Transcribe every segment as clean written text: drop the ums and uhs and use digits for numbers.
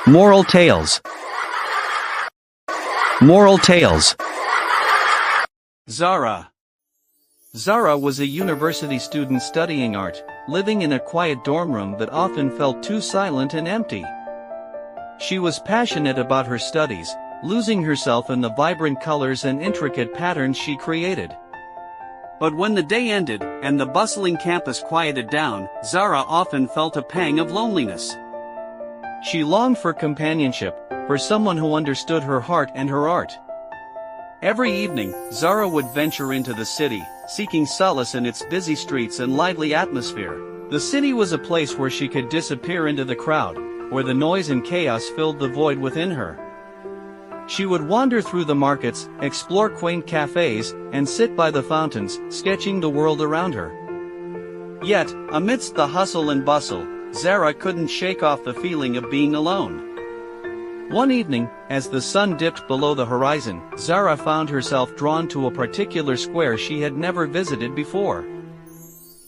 Moral Tales. Moral Tales. Zara. Zara was a university student studying art, living in a quiet dorm room that often felt too silent and empty. She was passionate about her studies, losing herself in the vibrant colors and intricate patterns she created. But when the day ended, and the bustling campus quieted down, Zara often felt a pang of loneliness. She longed for companionship, for someone who understood her heart and her art. Every evening, Zara would venture into the city, seeking solace in its busy streets and lively atmosphere. The city was a place where she could disappear into the crowd, where the noise and chaos filled the void within her. She would wander through the markets, explore quaint cafes, and sit by the fountains, sketching the world around her. Yet, amidst the hustle and bustle, Zara couldn't shake off the feeling of being alone. One evening, as the sun dipped below the horizon, Zara found herself drawn to a particular square she had never visited before.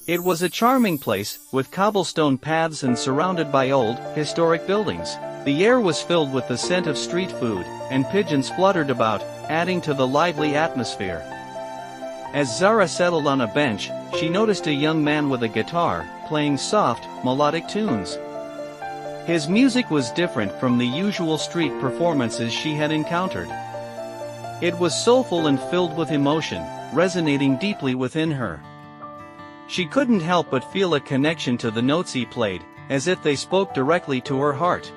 It was a charming place, with cobblestone paths and surrounded by old, historic buildings. The air was filled with the scent of street food, and pigeons fluttered about, adding to the lively atmosphere. As Zara settled on a bench, she noticed a young man with a guitar, playing soft, melodic tunes. His music was different from the usual street performances she had encountered. It was soulful and filled with emotion, resonating deeply within her. She couldn't help but feel a connection to the notes he played, as if they spoke directly to her heart.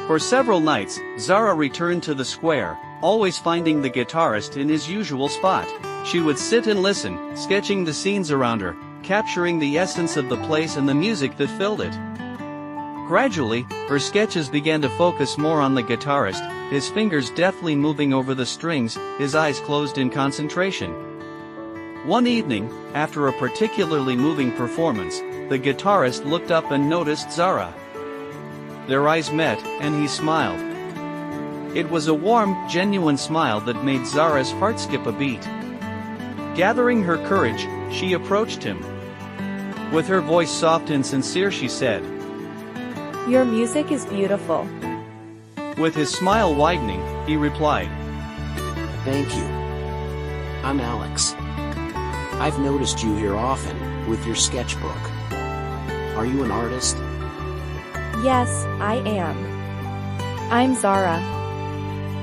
For several nights, Zara returned to the square, always finding the guitarist in his usual spot. She would sit and listen, sketching the scenes around her, capturing the essence of the place and the music that filled it. Gradually, her sketches began to focus more on the guitarist, his fingers deftly moving over the strings, his eyes closed in concentration. One evening, after a particularly moving performance, the guitarist looked up and noticed Zara. Their eyes met, and he smiled. It was a warm, genuine smile that made Zara's heart skip a beat. Gathering her courage, she approached him. With her voice soft and sincere, she said, "Your music is beautiful." With his smile widening, he replied, "Thank you. I'm Alex. I've noticed you here often, with your sketchbook. Are you an artist?" "Yes, I am. I'm Zara."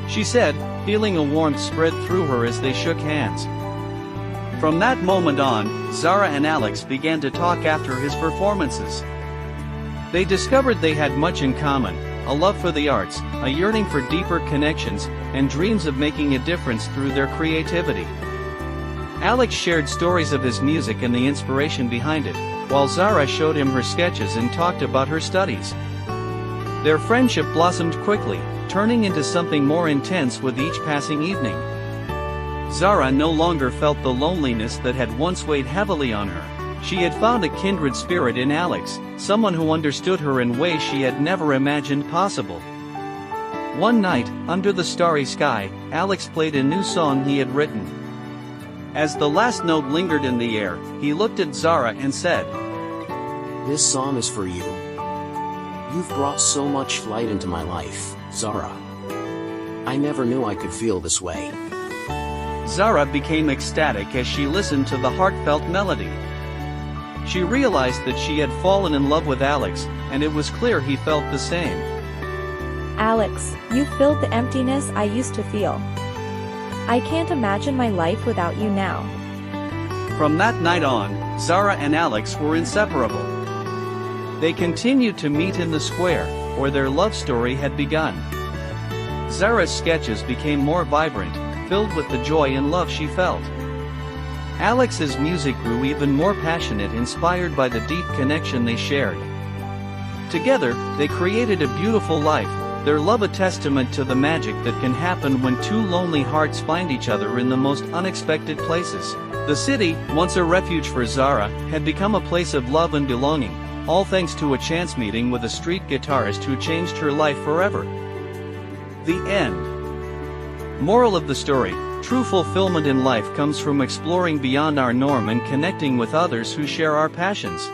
she said, feeling a warmth spread through her as they shook hands. From that moment on, Zara and Alex began to talk after his performances. They discovered they had much in common, a love for the arts, a yearning for deeper connections, and dreams of making a difference through their creativity. Alex shared stories of his music and the inspiration behind it, while Zara showed him her sketches and talked about her studies. Their friendship blossomed quickly, turning into something more intense with each passing evening. Zara no longer felt the loneliness that had once weighed heavily on her. She had found a kindred spirit in Alex, someone who understood her in ways she had never imagined possible. One night, under the starry sky, Alex played a new song he had written. As the last note lingered in the air, he looked at Zara and said, "This song is for you. You've brought so much light into my life, Zara. I never knew I could feel this way." Zara became ecstatic as she listened to the heartfelt melody. She realized that she had fallen in love with Alex, and it was clear he felt the same. "Alex, you filled the emptiness I used to feel. I can't imagine my life without you now." From that night on, Zara and Alex were inseparable. They continued to meet in the square, where their love story had begun. Zara's sketches became more vibrant, filled with the joy and love she felt. Alex's music grew even more passionate, inspired by the deep connection they shared. Together, they created a beautiful life, their love a testament to the magic that can happen when two lonely hearts find each other in the most unexpected places. The city, once a refuge for Zara, had become a place of love and belonging, all thanks to a chance meeting with a street guitarist who changed her life forever. The end. Moral of the story: true fulfillment in life comes from exploring beyond our norm and connecting with others who share our passions.